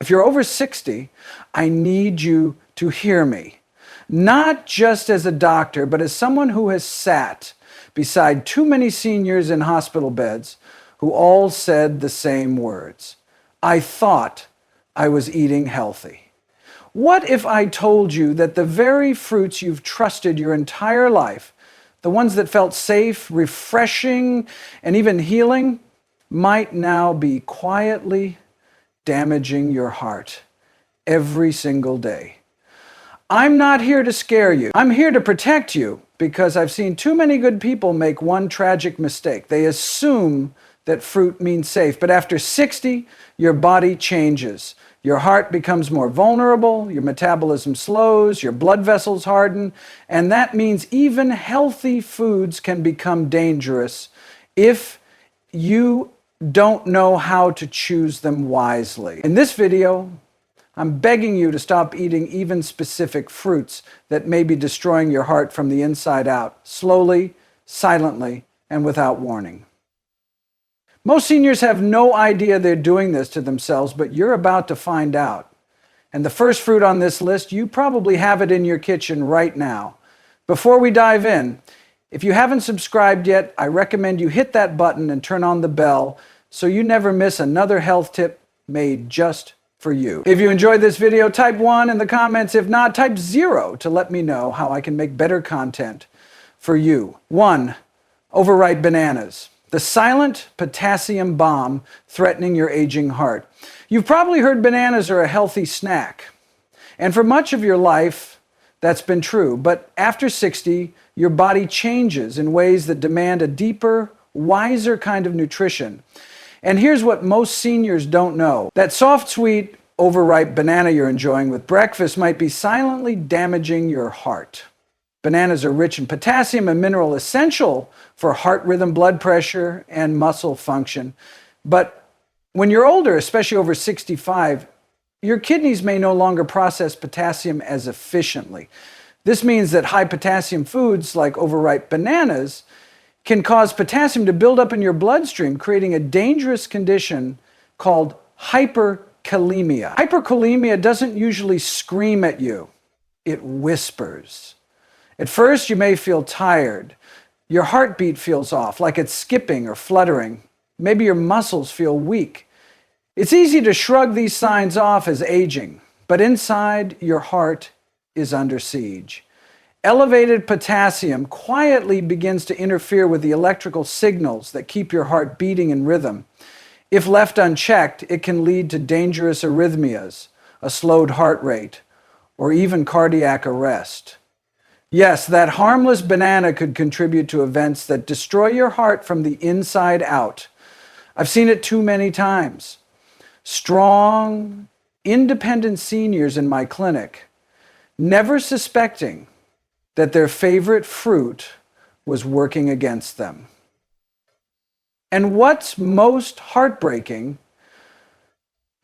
If you're over 60, I need you to hear me. Not just as a doctor, but as someone who has sat beside too many seniors in hospital beds who all said the same words. I thought I was eating healthy. What if I told you that the very fruits you've trusted your entire life, the ones that felt safe, refreshing, and even healing, might now be quietly damaging your heart every single day? I'm not here to scare you. I'm here to protect you because I've seen too many good people make one tragic mistake. They assume that fruit means safe, but after 60, your body changes. Your heart becomes more vulnerable, your metabolism slows, your blood vessels harden, and that means even healthy foods can become dangerous if you don't know how to choose them wisely. In this video, I'm begging you to stop eating even specific fruits that may be destroying your heart from the inside out, slowly, silently, and without warning. Most seniors have no idea they're doing this to themselves, but you're about to find out. And the first fruit on this list, you probably have it in your kitchen right now. Before we dive in, if you haven't subscribed yet, I recommend you hit that button and turn on the bell so you never miss another health tip made just for you. If you enjoyed this video, type 1 in the comments. If not, type 0 to let me know how I can make better content for you. 1. Overripe bananas. The silent potassium bomb threatening your aging heart. You've probably heard bananas are a healthy snack. And for much of your life, that's been true. But after 60, your body changes in ways that demand a deeper, wiser kind of nutrition. And here's what most seniors don't know. That soft, sweet, overripe banana you're enjoying with breakfast might be silently damaging your heart. Bananas are rich in potassium, a mineral essential for heart rhythm, blood pressure, and muscle function. But when you're older, especially over 65, your kidneys may no longer process potassium as efficiently. This means that high potassium foods like overripe bananas can cause potassium to build up in your bloodstream, creating a dangerous condition called hyperkalemia. Hyperkalemia doesn't usually scream at you, it whispers. At first, you may feel tired. Your heartbeat feels off, like it's skipping or fluttering. Maybe your muscles feel weak. It's easy to shrug these signs off as aging, but inside, your heart is under siege. Elevated potassium quietly begins to interfere with the electrical signals that keep your heart beating in rhythm. If left unchecked, it can lead to dangerous arrhythmias, a slowed heart rate, or even cardiac arrest. Yes, that harmless banana could contribute to events that destroy your heart from the inside out. I've seen it too many times. Strong, independent seniors in my clinic, never suspecting that their favorite fruit was working against them. And what's most heartbreaking,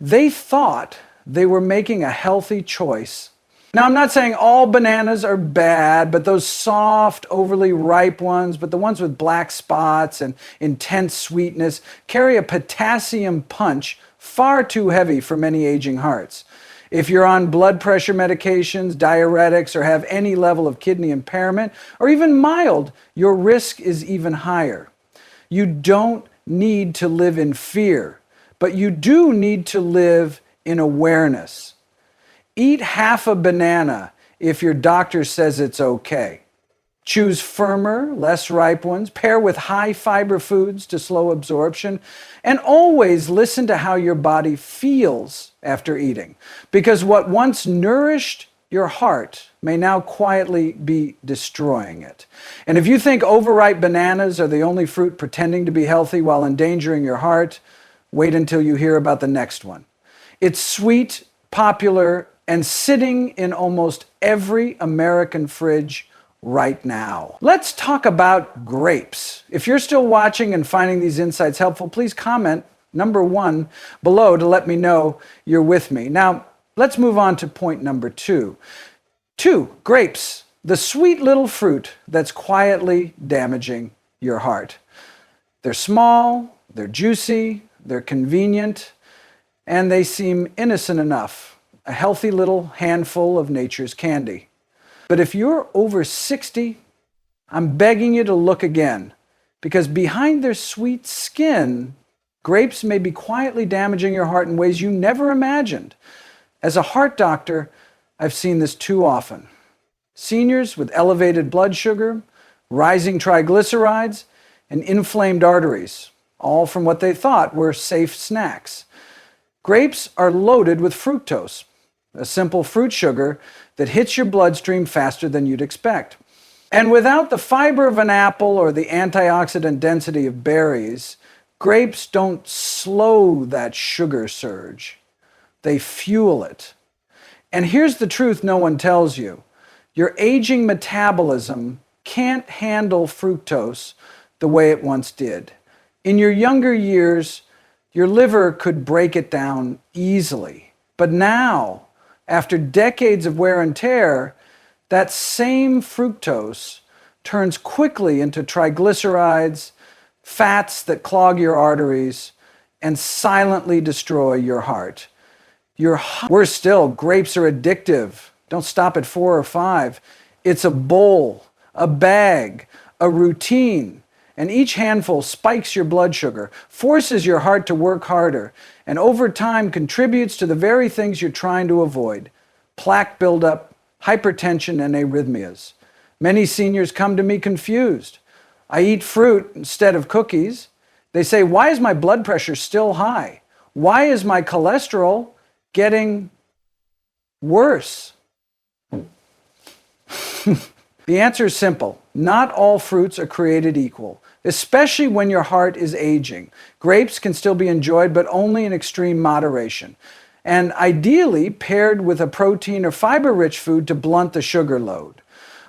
they thought they were making a healthy choice. Now, I'm not saying all bananas are bad, but those soft, overly ripe ones, but the ones with black spots and intense sweetness carry a potassium punch far too heavy for many aging hearts. If you're on blood pressure medications, diuretics, or have any level of kidney impairment, or even mild, your risk is even higher. You don't need to live in fear, but you do need to live in awareness. Eat half a banana if your doctor says it's okay. Choose firmer, less ripe ones. Pair with high fiber foods to slow absorption. And always listen to how your body feels after eating. Because what once nourished your heart may now quietly be destroying it. And if you think overripe bananas are the only fruit pretending to be healthy while endangering your heart, wait until you hear about the next one. It's sweet, popular, and sitting in almost every American fridge right now. Let's talk about grapes. If you're still watching and finding these insights helpful, please comment number 1 below to let me know you're with me. Now, let's move on to point number 2. 2, grapes, the sweet little fruit that's quietly damaging your heart. They're small, they're juicy, they're convenient, and they seem innocent enough, a healthy little handful of nature's candy. But if you're over 60, I'm begging you to look again, because behind their sweet skin, grapes may be quietly damaging your heart in ways you never imagined. As a heart doctor, I've seen this too often. Seniors with elevated blood sugar, rising triglycerides, and inflamed arteries, all from what they thought were safe snacks. Grapes are loaded with fructose, a simple fruit sugar that hits your bloodstream faster than you'd expect. And without the fiber of an apple or the antioxidant density of berries, grapes don't slow that sugar surge. They fuel it. And here's the truth no one tells you. Your aging metabolism can't handle fructose the way it once did. In your younger years, your liver could break it down easily. But now, after decades of wear and tear, that same fructose turns quickly into triglycerides, fats that clog your arteries, and silently destroy your heart. Worse still, grapes are addictive. Don't stop at 4 or 5. It's a bowl, a bag, a routine. And each handful spikes your blood sugar, forces your heart to work harder, and over time contributes to the very things you're trying to avoid: plaque buildup, hypertension, and arrhythmias. Many seniors come to me confused. I eat fruit instead of cookies. They say, why is my blood pressure still high? Why is my cholesterol getting worse? The answer is simple. Not all fruits are created equal, especially when your heart is aging. Grapes can still be enjoyed, but only in extreme moderation, and ideally paired with a protein or fiber-rich food to blunt the sugar load.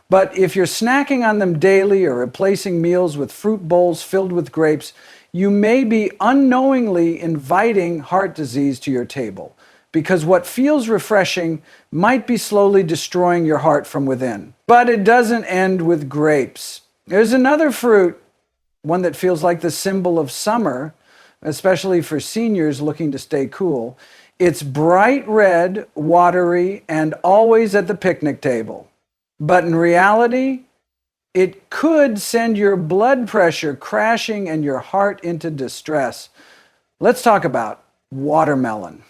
But if you're snacking on them daily or replacing meals with fruit bowls filled with grapes, you may be unknowingly inviting heart disease to your table, because what feels refreshing might be slowly destroying your heart from within. But it doesn't end with grapes. There's another fruit, one that feels like the symbol of summer, especially for seniors looking to stay cool. It's bright red, watery, and always at the picnic table. But in reality, it could send your blood pressure crashing and your heart into distress. Let's talk about watermelon.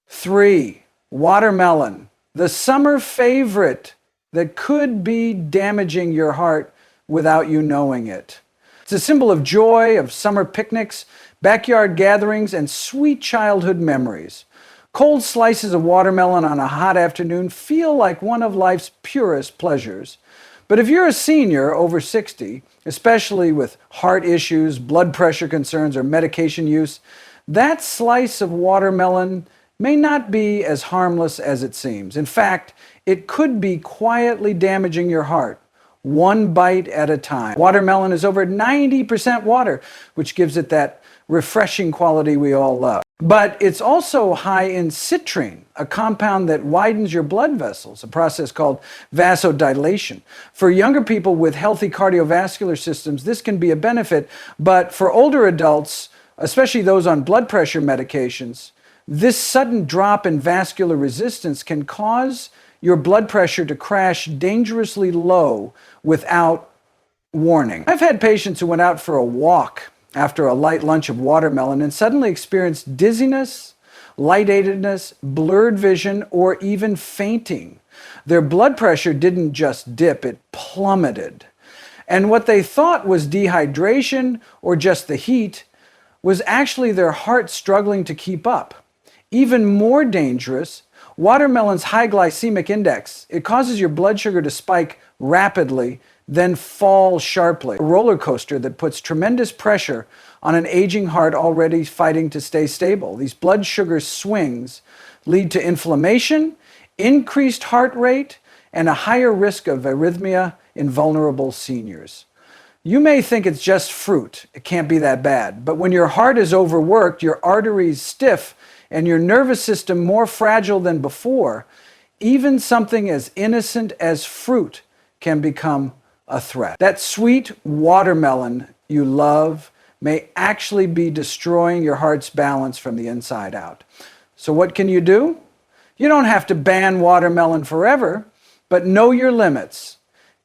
3, watermelon, the summer favorite that could be damaging your heart without you knowing it. It's a symbol of joy, of summer picnics, backyard gatherings, and sweet childhood memories. Cold slices of watermelon on a hot afternoon feel like one of life's purest pleasures. But if you're a senior over 60, especially with heart issues, blood pressure concerns, or medication use, that slice of watermelon may not be as harmless as it seems. In fact, it could be quietly damaging your heart, one bite at a time. Watermelon is over 90% water, which gives it that refreshing quality we all love. But it's also high in citrine, a compound that widens your blood vessels, a process called vasodilation. For younger people with healthy cardiovascular systems, this can be a benefit, but for older adults, especially those on blood pressure medications, this sudden drop in vascular resistance can cause your blood pressure to crash dangerously low without warning. I've had patients who went out for a walk after a light lunch of watermelon and suddenly experienced dizziness, lightheadedness, blurred vision, or even fainting. Their blood pressure didn't just dip, it plummeted. And what they thought was dehydration or just the heat was actually their heart struggling to keep up. Even more dangerous, watermelon's high glycemic index. It causes your blood sugar to spike rapidly, then fall sharply. A roller coaster that puts tremendous pressure on an aging heart already fighting to stay stable. These blood sugar swings lead to inflammation, increased heart rate, and a higher risk of arrhythmia in vulnerable seniors. You may think it's just fruit. It can't be that bad. But when your heart is overworked, your arteries stiff, and your nervous system more fragile than before, even something as innocent as fruit can become a threat. That sweet watermelon you love may actually be destroying your heart's balance from the inside out. So what can you do? You don't have to ban watermelon forever, but know your limits.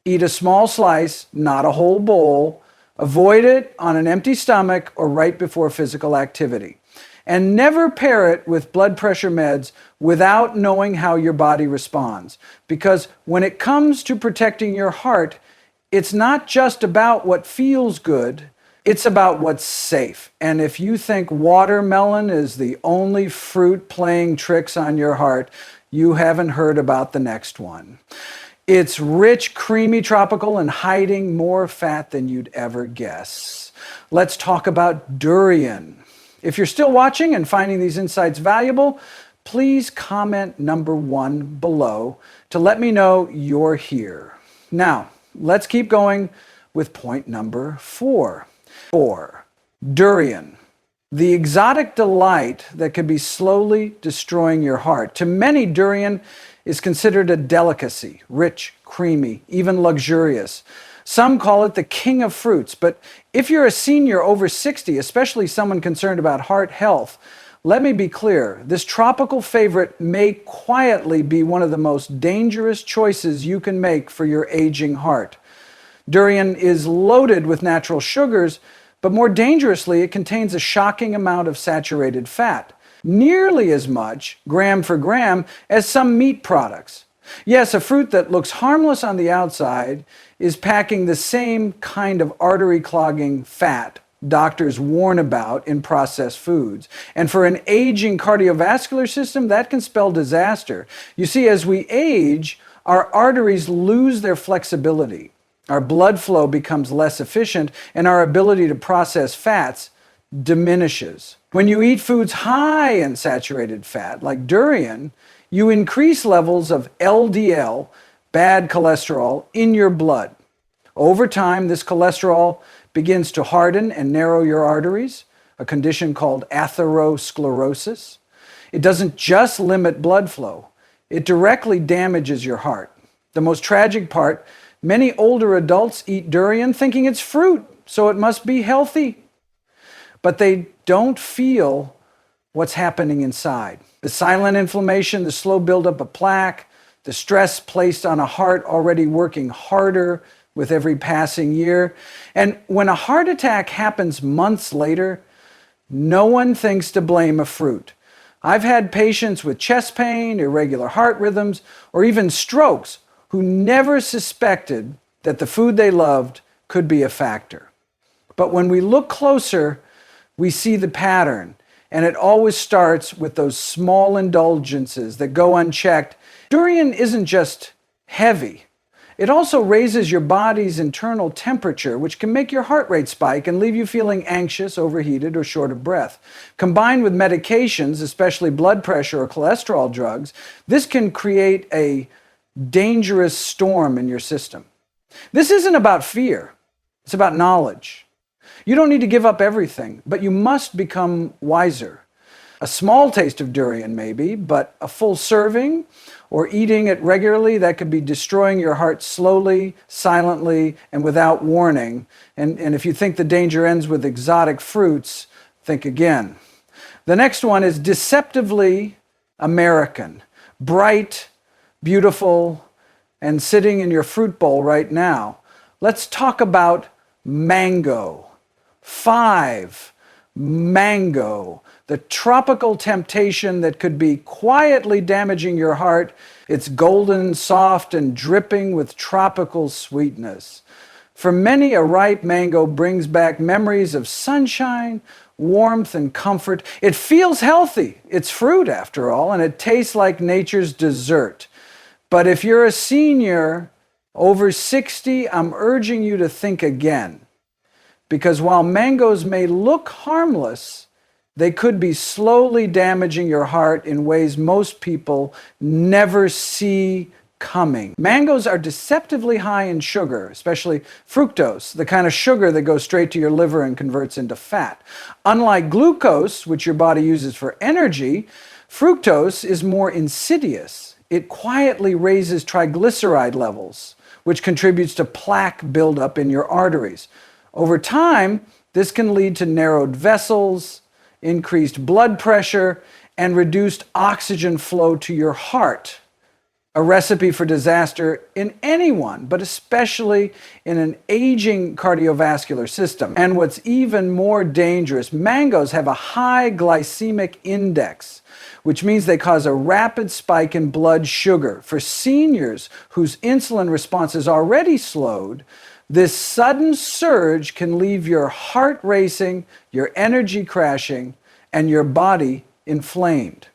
Eat a small slice, not a whole bowl. Avoid it on an empty stomach or right before physical activity. And never pair it with blood pressure meds without knowing how your body responds. Because when it comes to protecting your heart, it's not just about what feels good, it's about what's safe. And if you think watermelon is the only fruit playing tricks on your heart, you haven't heard about the next one. It's rich, creamy, tropical, and hiding more fat than you'd ever guess. Let's talk about durian. If you're still watching and finding these insights valuable, please comment number 1 below to let me know you're here. Now, let's keep going with point number 4. 4. Durian. The exotic delight that could be slowly destroying your heart. To many, durian is considered a delicacy, rich, creamy, even luxurious. Some call it the king of fruits, but if you're a senior over 60, especially someone concerned about heart health, let me be clear, this tropical favorite may quietly be one of the most dangerous choices you can make for your aging heart. Durian is loaded with natural sugars, but more dangerously, it contains a shocking amount of saturated fat, nearly as much, gram for gram, as some meat products. Yes, a fruit that looks harmless on the outside is packing the same kind of artery-clogging fat doctors warn about in processed foods. And for an aging cardiovascular system, that can spell disaster. You see, as we age, our arteries lose their flexibility. Our blood flow becomes less efficient, and our ability to process fats diminishes. When you eat foods high in saturated fat, like durian, you increase levels of LDL, bad cholesterol, in your blood. Over time, this cholesterol begins to harden and narrow your arteries, a condition called atherosclerosis. It doesn't just limit blood flow, it directly damages your heart. The most tragic part, many older adults eat durian thinking it's fruit, so it must be healthy. But they don't feel what's happening inside. The silent inflammation, the slow buildup of plaque, the stress placed on a heart already working harder with every passing year. And when a heart attack happens months later, no one thinks to blame a fruit. I've had patients with chest pain, irregular heart rhythms, or even strokes who never suspected that the food they loved could be a factor. But when we look closer, we see the pattern, and it always starts with those small indulgences that go unchecked. Durian isn't just heavy. It also raises your body's internal temperature, which can make your heart rate spike and leave you feeling anxious, overheated, or short of breath. Combined with medications, especially blood pressure or cholesterol drugs, this can create a dangerous storm in your system. This isn't about fear. It's about knowledge. You don't need to give up everything, but you must become wiser. A small taste of durian maybe, but a full serving or eating it regularly, that could be destroying your heart slowly, silently, and without warning. And if you think the danger ends with exotic fruits, think again. The next one is deceptively American. Bright, beautiful, and sitting in your fruit bowl right now. Let's talk about mango. 5. Mango. The tropical temptation that could be quietly damaging your heart. It's golden, soft, and dripping with tropical sweetness. For many, a ripe mango brings back memories of sunshine, warmth, and comfort. It feels healthy. It's fruit, after all, and it tastes like nature's dessert. But if you're a senior over 60, I'm urging you to think again. Because while mangoes may look harmless, they could be slowly damaging your heart in ways most people never see coming. Mangoes are deceptively high in sugar, especially fructose, the kind of sugar that goes straight to your liver and converts into fat. Unlike glucose, which your body uses for energy, fructose is more insidious. It quietly raises triglyceride levels, which contributes to plaque buildup in your arteries. Over time, This can lead to narrowed vessels, increased blood pressure, and reduced oxygen flow to your heart. A recipe for disaster in anyone, but especially in an aging cardiovascular system. And what's even more dangerous, mangoes have a high glycemic index, which means they cause a rapid spike in blood sugar. For seniors whose insulin response is already slowed, this sudden surge can leave your heart racing, your energy crashing, and your body inflamed.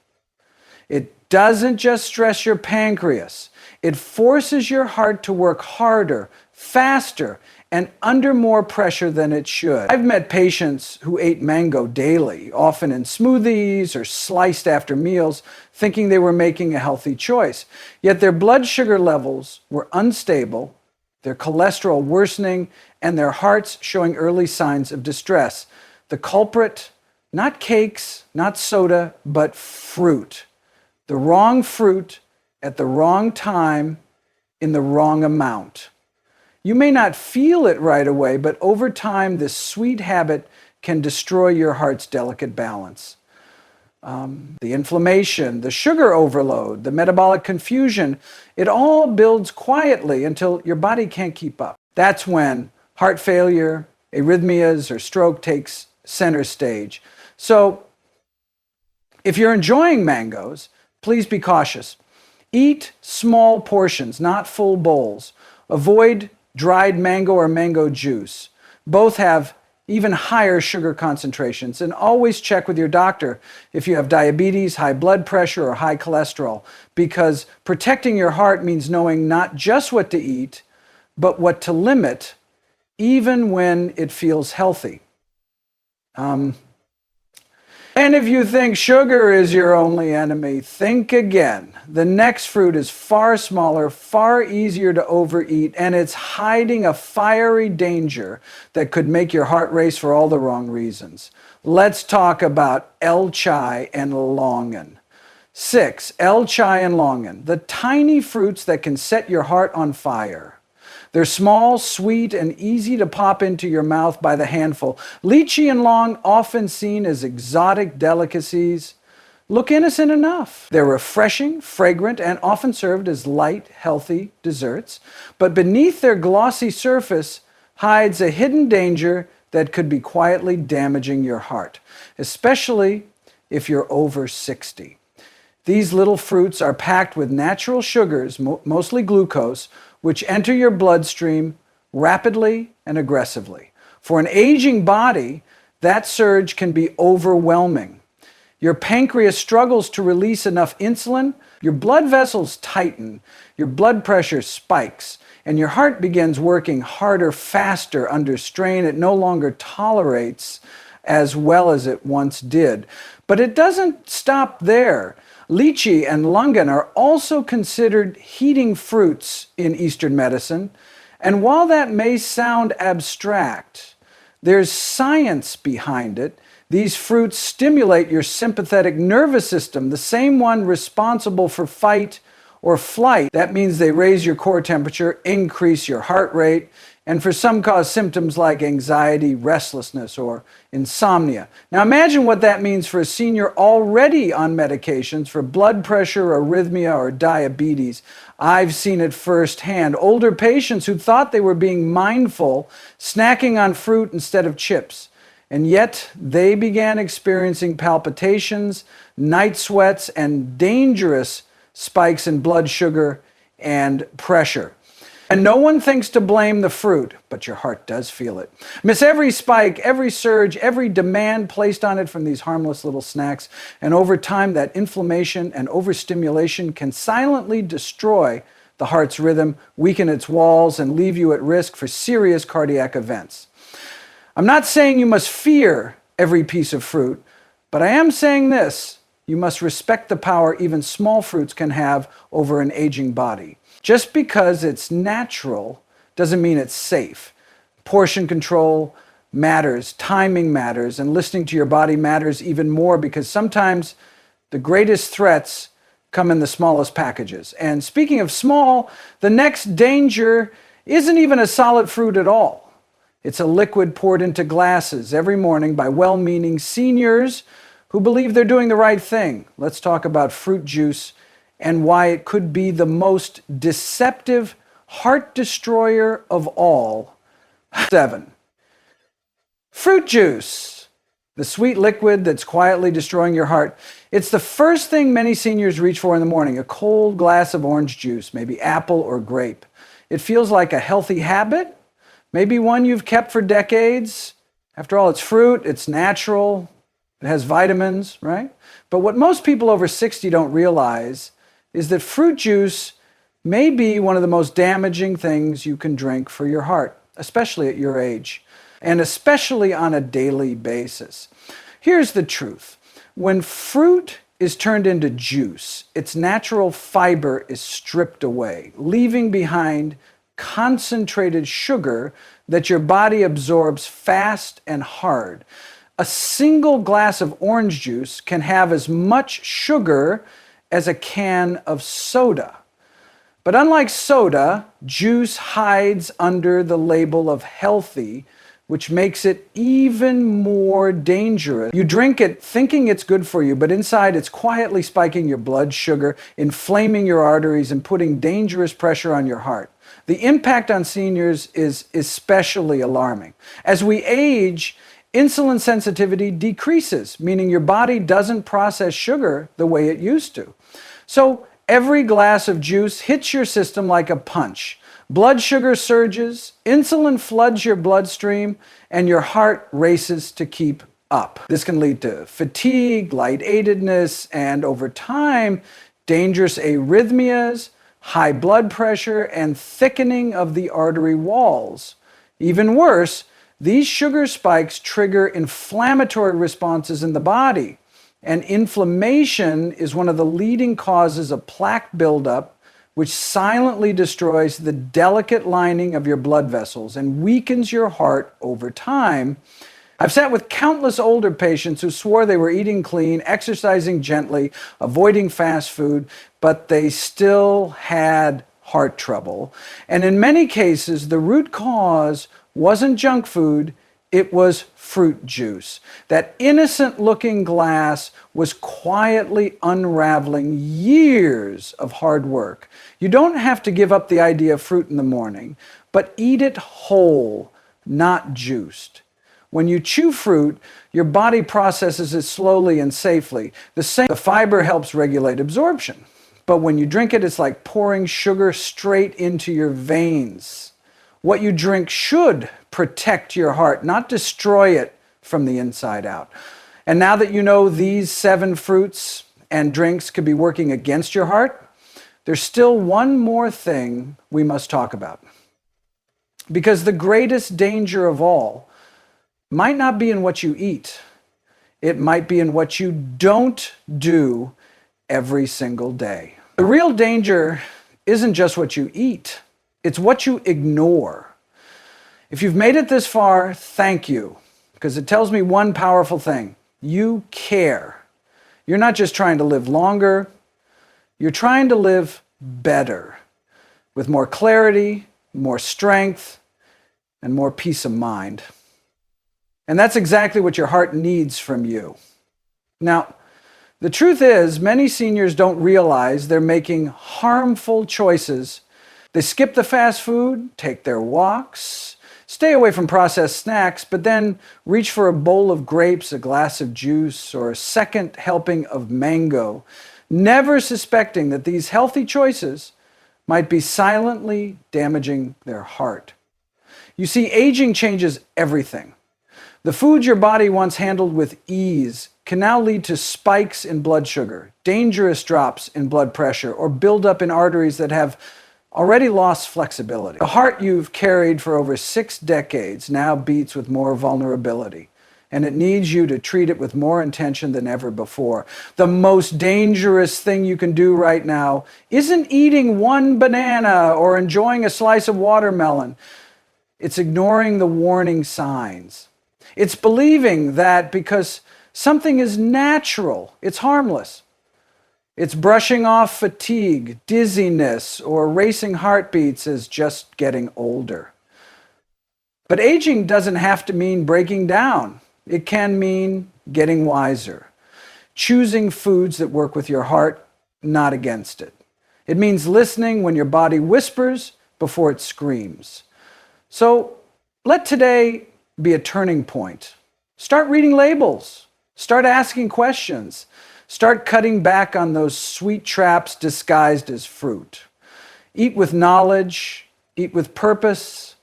It doesn't just stress your pancreas. It forces your heart to work harder, faster, and under more pressure than it should. I've met patients who ate mango daily, often in smoothies or sliced after meals, thinking they were making a healthy choice. Yet their blood sugar levels were unstable, their cholesterol worsening, and their hearts showing early signs of distress. The culprit, not cakes, not soda, but fruit. The wrong fruit at the wrong time in the wrong amount. You may not feel it right away, but over time, this sweet habit can destroy your heart's delicate balance. The inflammation, the sugar overload, the metabolic confusion, it all builds quietly until your body can't keep up. That's when heart failure, arrhythmias, or stroke takes center stage. So, if you're enjoying mangoes, please be cautious. Eat small portions, not full bowls. Avoid dried mango or mango juice. Both have even higher sugar concentrations. And always check with your doctor if you have diabetes, high blood pressure, or high cholesterol, because protecting your heart means knowing not just what to eat, but what to limit, even when it feels healthy. And if you think sugar is your only enemy, think again. The next fruit is far smaller, far easier to overeat, and it's hiding a fiery danger that could make your heart race for all the wrong reasons. Let's talk about el-chai and longan. 6, el-chai and longan, the tiny fruits that can set your heart on fire. They're small, sweet, and easy to pop into your mouth by the handful. Lychee and long, often seen as exotic delicacies, look innocent enough. They're refreshing, fragrant, and often served as light, healthy desserts. But beneath their glossy surface hides a hidden danger that could be quietly damaging your heart, especially if you're over 60. These little fruits are packed with natural sugars, mostly glucose, which enter your bloodstream rapidly and aggressively. For an aging body, that surge can be overwhelming. Your pancreas struggles to release enough insulin, your blood vessels tighten, your blood pressure spikes, and your heart begins working harder, faster under strain it no longer tolerates as well as it once did. But it doesn't stop there. Lychee and longan are also considered heating fruits in Eastern medicine. And while that may sound abstract, there's science behind it. These fruits stimulate your sympathetic nervous system, the same one responsible for fight or flight. That means they raise your core temperature, increase your heart rate, and for some cause symptoms like anxiety, restlessness, or insomnia. Now imagine what that means for a senior already on medications for blood pressure, arrhythmia, or diabetes. I've seen it firsthand. Older patients who thought they were being mindful, snacking on fruit instead of chips. And yet they began experiencing palpitations, night sweats, and dangerous spikes in blood sugar and pressure. And no one thinks to blame the fruit, but your heart does feel it. Miss every spike, every surge, every demand placed on it from these harmless little snacks. And over time, that inflammation and overstimulation can silently destroy the heart's rhythm, weaken its walls, and leave you at risk for serious cardiac events. I'm not saying you must fear every piece of fruit, but I am saying this: you must respect the power even small fruits can have over an aging body. Just because it's natural doesn't mean it's safe. Portion control matters, timing matters, and listening to your body matters even more, because sometimes the greatest threats come in the smallest packages. And speaking of small, the next danger isn't even a solid fruit at all. It's a liquid poured into glasses every morning by well-meaning seniors who believe they're doing the right thing. Let's talk about fruit juice and why it could be the most deceptive heart destroyer of all. 7. Fruit juice, the sweet liquid that's quietly destroying your heart. It's the first thing many seniors reach for in the morning, a cold glass of orange juice, maybe apple or grape. It feels like a healthy habit, maybe one you've kept for decades. After all, it's fruit, it's natural, it has vitamins, right? But what most people over 60 don't realize is that fruit juice may be one of the most damaging things you can drink for your heart, especially at your age, and especially on a daily basis. Here's the truth. When fruit is turned into juice, its natural fiber is stripped away, leaving behind concentrated sugar that your body absorbs fast and hard. A single glass of orange juice can have as much sugar as a can of soda. But unlike soda, juice hides under the label of healthy, which makes it even more dangerous. You drink it thinking it's good for you, but inside it's quietly spiking your blood sugar, inflaming your arteries, and putting dangerous pressure on your heart. The impact on seniors is especially alarming. As we age, insulin sensitivity decreases, meaning your body doesn't process sugar the way it used to. So every glass of juice hits your system like a punch. Blood sugar surges, insulin floods your bloodstream, and your heart races to keep up. This can lead to fatigue, lightheadedness, and over time, dangerous arrhythmias, high blood pressure, and thickening of the artery walls. Even worse, these sugar spikes trigger inflammatory responses in the body, and inflammation is one of the leading causes of plaque buildup, which silently destroys the delicate lining of your blood vessels and weakens your heart over time. I've sat with countless older patients who swore they were eating clean, exercising gently, avoiding fast food, but they still had heart trouble. And in many cases, the root cause wasn't junk food, it was fruit juice. That innocent-looking glass was quietly unraveling years of hard work. You don't have to give up the idea of fruit in the morning, but eat it whole, not juiced. When you chew fruit, your body processes it slowly and safely. The fiber helps regulate absorption. But when you drink it, it's like pouring sugar straight into your veins. What you drink should protect your heart, not destroy it from the inside out. And now that you know these 7 fruits and drinks could be working against your heart, there's still one more thing we must talk about. Because the greatest danger of all might not be in what you eat. It might be in what you don't do every single day. The real danger isn't just what you eat. It's what you ignore. If you've made it this far, thank you, because it tells me one powerful thing. You care. You're not just trying to live longer, you're trying to live better, with more clarity, more strength, and more peace of mind. And that's exactly what your heart needs from you. Now, the truth is, many seniors don't realize they're making harmful choices. They skip the fast food, take their walks, stay away from processed snacks, but then reach for a bowl of grapes, a glass of juice, or a second helping of mango, never suspecting that these healthy choices might be silently damaging their heart. You see, aging changes everything. The food your body once handled with ease can now lead to spikes in blood sugar, dangerous drops in blood pressure, or buildup in arteries that have already lost flexibility. The heart you've carried for over 6 decades now beats with more vulnerability, and it needs you to treat it with more intention than ever before. The most dangerous thing you can do right now isn't eating one banana or enjoying a slice of watermelon. It's ignoring the warning signs. It's believing that because something is natural, it's harmless. It's brushing off fatigue, dizziness, or racing heartbeats as just getting older. But aging doesn't have to mean breaking down. It can mean getting wiser, choosing foods that work with your heart, not against it. It means listening when your body whispers before it screams. So let today be a turning point. Start reading labels. Start asking questions. Start cutting back on those sweet traps disguised as fruit. Eat with knowledge, eat with purpose,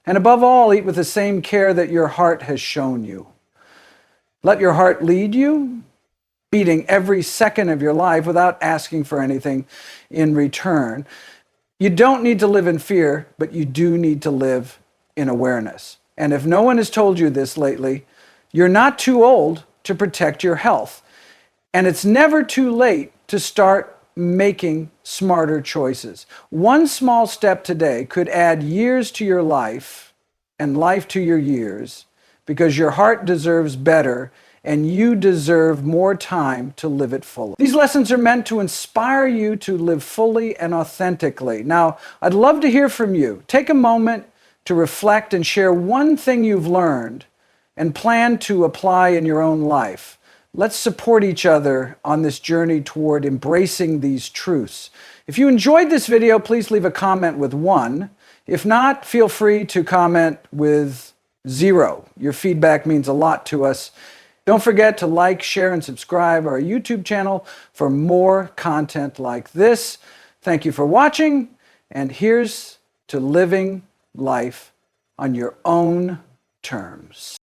and above all, eat with the same care that your heart has shown you. Let your heart lead you, beating every second of your life without asking for anything in return. You don't need to live in fear, but you do need to live in awareness. And if no one has told you this lately, you're not too old to protect your health. And it's never too late to start making smarter choices. One small step today could add years to your life and life to your years, because your heart deserves better and you deserve more time to live it fully. These lessons are meant to inspire you to live fully and authentically. Now, I'd love to hear from you. Take a moment to reflect and share one thing you've learned and plan to apply in your own life. Let's support each other on this journey toward embracing these truths. If you enjoyed this video, please leave a comment with 1. If not, feel free to comment with 0. Your feedback means a lot to us. Don't forget to like, share, and subscribe our YouTube channel for more content like this. Thank you for watching, and here's to living life on your own terms.